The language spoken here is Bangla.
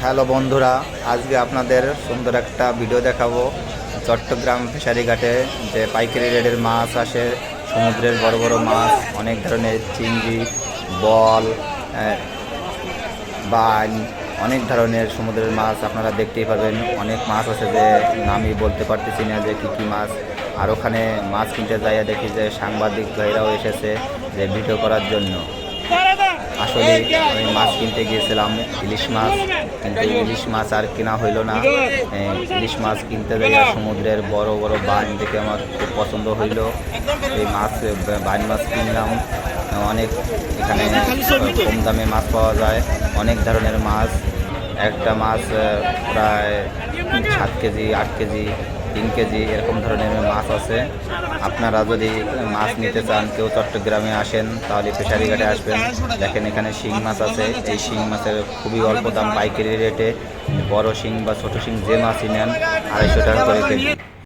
হ্যালো বন্ধুরা, আজকে আপনাদের সুন্দর একটা ভিডিও দেখাবো। চট্টগ্রাম ফিশারি ঘাটে যে পাইকারি রেটের মাছ আসে, সমুদ্রের বড় বড় মাছ, অনেক ধরনের চিংড়ি, বল, বাইন, অনেক ধরনের সমুদ্রের মাছ আপনারা দেখতেই পাবেন। অনেক মাছ আছে যে আমি বলতে পারতেছি না যে কী কী মাছ। আর ওখানে মাছ কিনতে যাইয়া দেখি যে সাংবাদিক ভাইরাও এসেছে যে ভিডিও করার জন্য। আসলে আমি মাছ কিনতে গিয়েছিলাম ইলিশ মাছ, কিন্তু ইলিশ মাছ আর কেনা হইল না। ইলিশ মাছ কিনতে যাইয়া সমুদ্রের বড় বড় বাইন দেখে আমার খুব পছন্দ হইল। এই মাছ বাইন মাছ কিনলাম। অনেক এখানে কম দামে মাছ পাওয়া যায়, অনেক ধরনের মাছ। একটা মাছ প্রায় 7 কেজি, 8 কেজি, 3 কেজি এরকম ধরনের মাছ আছে। আপনারা যদি মাছ নিতে চান, কেউ চট্টগ্রামে আসেন, তাহলে ফিশারি ঘাটে আসবেন। দেখেন এখানে শিং মাছ আছে। এই শিং মাছের খুবই অল্প দাম, পাইকারি রেটে। বড় শিং বা ছোট শিং যে মাছই নেন 250 টাকা করে কেজি।